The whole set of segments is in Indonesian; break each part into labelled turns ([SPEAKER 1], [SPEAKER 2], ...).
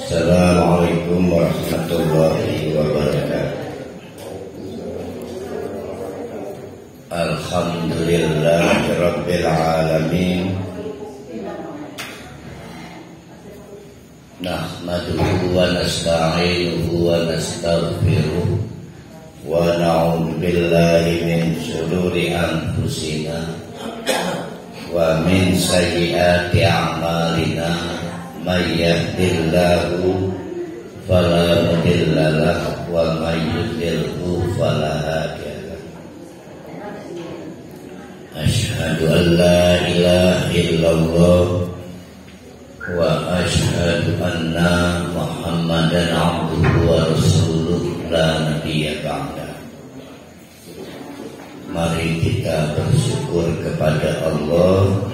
[SPEAKER 1] Assalamualaikum warahmatullahi wabarakatuh. Alhamdulillahirabbil alamin. Nahmaduhu wa nasta'inuhu wa nastaghfiruh wa na'udzu billahi min shururi anfusina wa min sayyiati a'malina. May yahdihillahu fala mudilla lahu wa may yudlilhu fala hadiya lahu. Asyhadu an la ilaha illallah wa asyhadu anna Muhammadan abduhu wa rasuluh la nabiyya ba'da. Mari kita bersyukur kepada Allah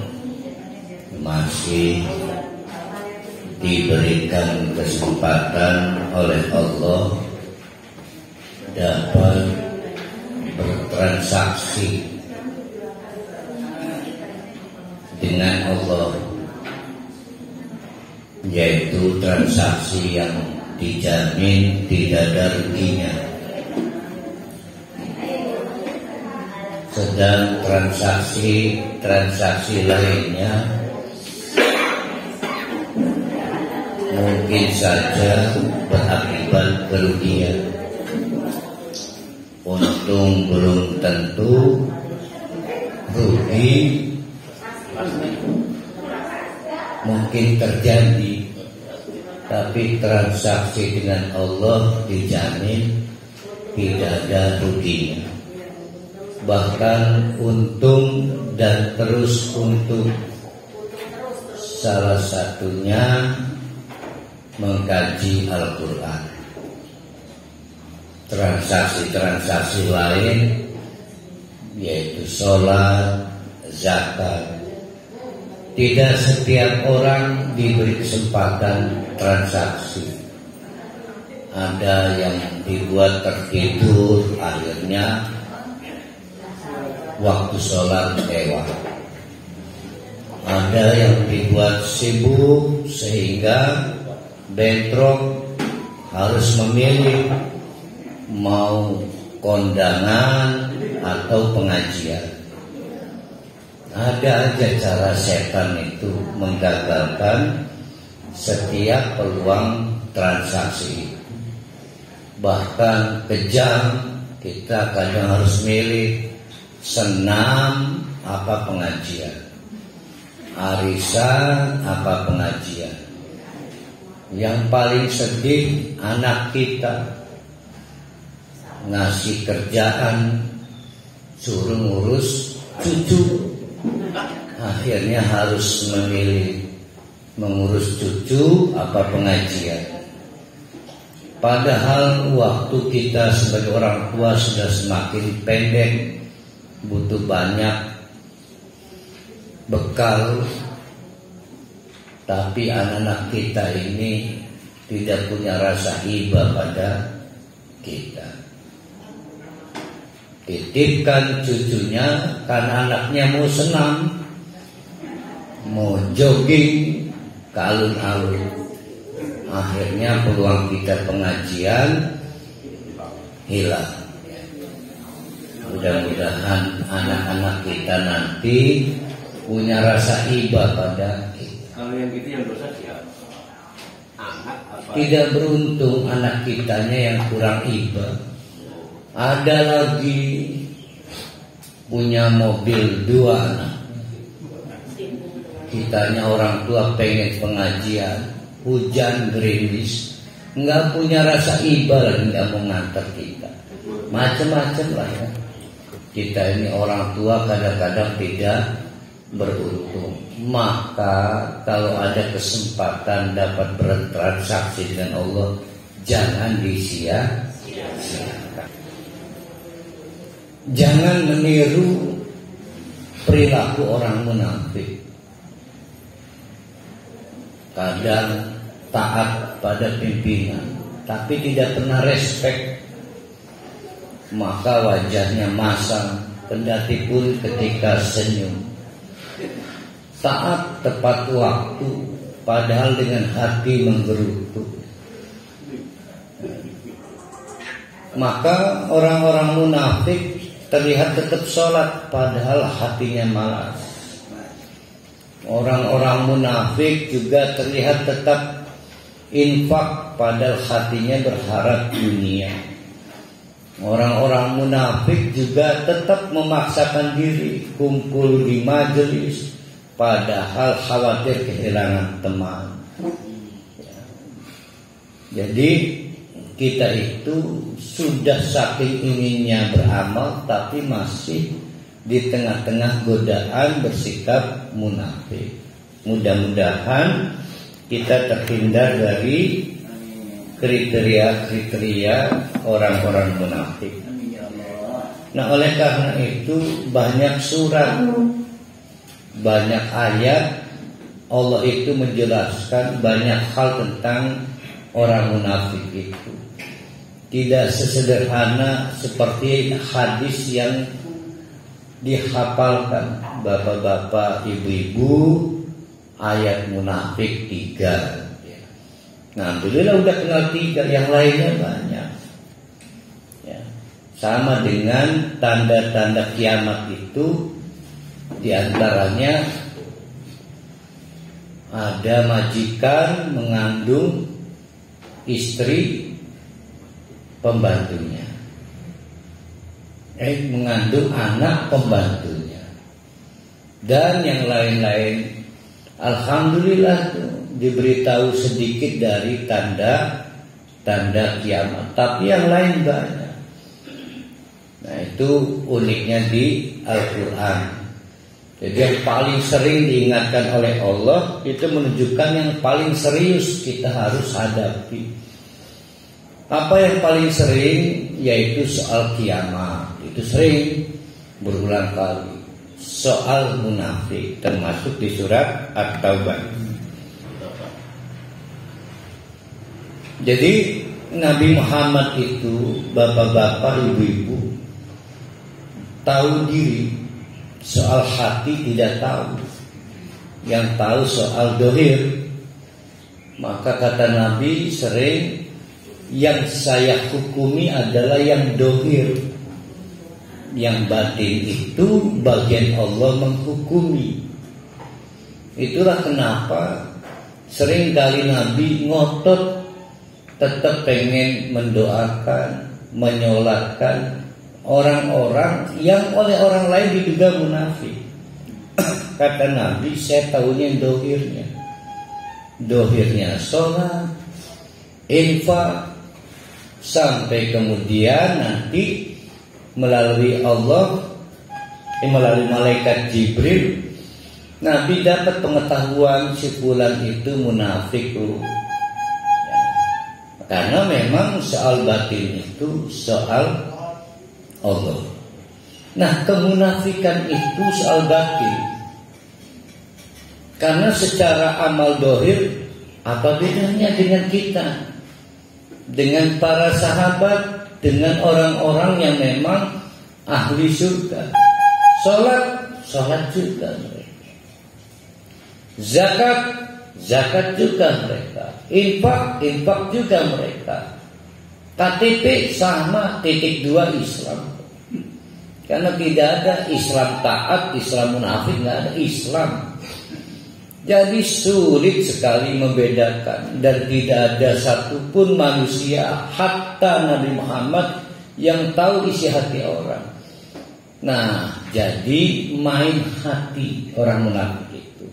[SPEAKER 1] masih diberikan kesempatan oleh Allah dapat bertransaksi dengan Allah, yaitu transaksi yang dijamin tidak ada ruginya. Sedang transaksi lainnya mungkin saja berakibat kerugian. Untung belum tentu, rugi mungkin terjadi, tapi transaksi dengan Allah dijamin tidak ada ruginya. Bahkan untung dan terus untung. Salah satunya mengkaji Al-Quran. Transaksi-transaksi lain yaitu sholat, zakat. Tidak setiap orang diberi kesempatan transaksi. Ada yang dibuat tertidur, akhirnya waktu sholat lewat. Ada yang dibuat sibuk sehingga bentrok, harus memilih mau kondangan atau pengajian. Ada aja cara setan itu menggagalkan setiap peluang transaksi. Bahkan kejam, kita kadang harus milih senam apa pengajian, arisan apa pengajian. Yang paling sedih anak kita ngasih kerjaan suruh ngurus cucu, akhirnya harus memilih mengurus cucu apa pengajian. Padahal waktu kita sebagai orang tua sudah semakin pendek, butuh banyak bekal. Tapi anak-anak kita ini tidak punya rasa iba pada kita. Titipkan cucunya karena anaknya mau senam, mau jogging ke alun-alun. Akhirnya peluang kita pengajian hilang. Mudah-mudahan anak-anak kita nanti punya rasa iba pada kita.
[SPEAKER 2] Kalau yang gitu yang dosa siapa? Anak apa?
[SPEAKER 1] Tidak beruntung anak kitanya yang kurang iba. Ada lagi punya mobil 2 anak. Kitanya orang tua pengen pengajian, hujan gerimis, nggak punya rasa iba lagi, nggak mau ngantar kita. Macam-macam lah ya. Kita ini orang tua kadang-kadang tidak beruntung. Maka kalau ada kesempatan dapat bertransaksi dengan Allah, jangan disia-siakan. Jangan meniru perilaku orang munafik. Kadang taat pada pimpinan, tapi tidak pernah respect. Maka wajahnya masam, kendati pun ketika senyum. Taat tepat waktu, padahal dengan hati menggerutu. Maka orang-orang munafik terlihat tetap sholat padahal hatinya malas. Orang-orang munafik juga terlihat tetap infak padahal hatinya berharap dunia. Orang-orang munafik juga tetap memaksakan diri kumpul di majelis padahal khawatir kehilangan teman. Jadi kita itu sudah saking inginnya beramal tapi masih di tengah-tengah godaan bersikap munafik. Mudah-mudahan kita terhindar dari kriteria-kriteria orang-orang munafik. Nah, oleh karena itu banyak surat, banyak ayat Allah itu menjelaskan banyak hal tentang orang munafik itu. Tidak sesederhana seperti hadis yang dihafalkan bapak-bapak, ibu-ibu, ayat munafik 3. Nah, alhamdulillah udah kenal 3, yang lainnya banyak. Ya. Sama dengan tanda-tanda kiamat itu, diantaranya ada majikan mengandung istri pembantunya, mengandung anak pembantunya, dan yang lain-lain. Alhamdulillah diberitahu sedikit dari tanda kiamat, tapi yang lain banyak. Nah, itu uniknya di Al-Quran. Jadi yang paling sering diingatkan oleh Allah itu menunjukkan yang paling serius kita harus hadapi. Apa yang paling sering? Yaitu soal kiamat. Itu sering berulang kali. Soal munafik termasuk di surat At-Taubah. Jadi Nabi Muhammad itu, bapak-bapak, ibu-ibu, tahu diri. Soal hati tidak tahu. Yang tahu soal dohir. Maka kata Nabi sering, yang saya hukumi adalah yang dohir. Yang batin itu bagian Allah menghukumi. Itulah kenapa sering kali Nabi ngotot tetap pengen mendoakan, menyolatkan orang-orang yang oleh orang lain diduga munafik. Kata Nabi, saya tahunya dohirnya. Dohirnya sholat, infak, sampai kemudian nanti melalui Allah, melalui malaikat Jibril, Nabi dapat pengetahuan si fulan itu munafik. Karena memang soal batin itu soal Allah. Nah, kemunafikan itu soal batin. Karena secara amal dohir, apa bedanya dengan kita? Dengan para sahabat, dengan orang-orang yang memang ahli surga. Sholat juga mereka. Zakat juga mereka. Infak juga mereka. KTP sama, titik 2 Islam. Karena tidak ada Islam taat, Islam munafik, nggak ada Islam. Jadi sulit sekali membedakan, dan tidak ada satupun manusia, hatta Nabi Muhammad, yang tahu isi hati orang. Nah, jadi main hati orang munafik itu.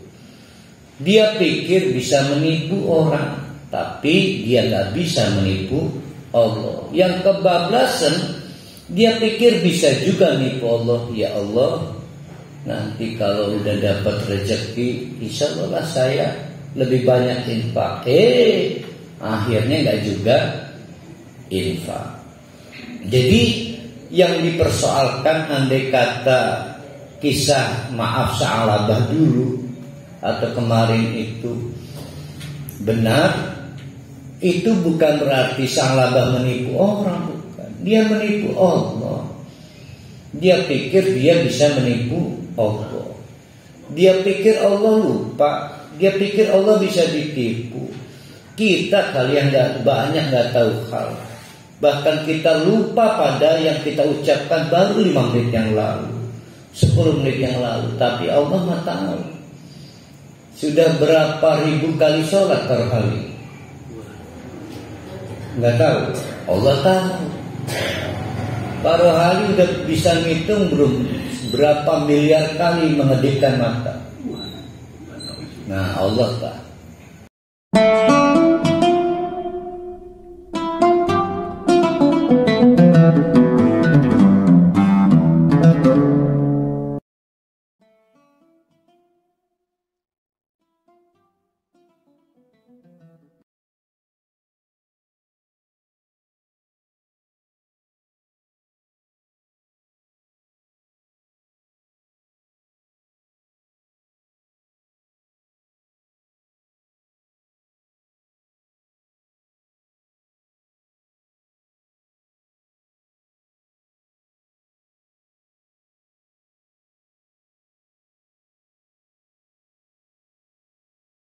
[SPEAKER 1] Dia pikir bisa menipu orang, tapi dia nggak bisa menipu Allah. Yang kebablasan, dia pikir bisa juga nipu Allah. Ya Allah, nanti kalau udah dapat rezeki, insya Allah saya lebih banyak infak. Akhirnya nggak juga infak. Jadi yang dipersoalkan, andai kata kisah maaf Sa'labah dulu atau kemarin itu benar, itu bukan berarti Sa'labah menipu orang, bukan. Dia menipu Allah. Dia pikir dia bisa menipu Allah. Dia pikir Allah lupa. Dia pikir Allah bisa ditipu. Kita kalian banyak nggak tahu hal. Bahkan kita lupa pada yang kita ucapkan baru 5 menit yang lalu, 10 menit yang lalu. Tapi Allah Maha tahu sudah berapa ribu kali sholat per hari. Nggak tahu, Allah tahu. Per hari udah bisa ngitung belum berapa miliar kali mengedipkan mata. Nah Allah tahu.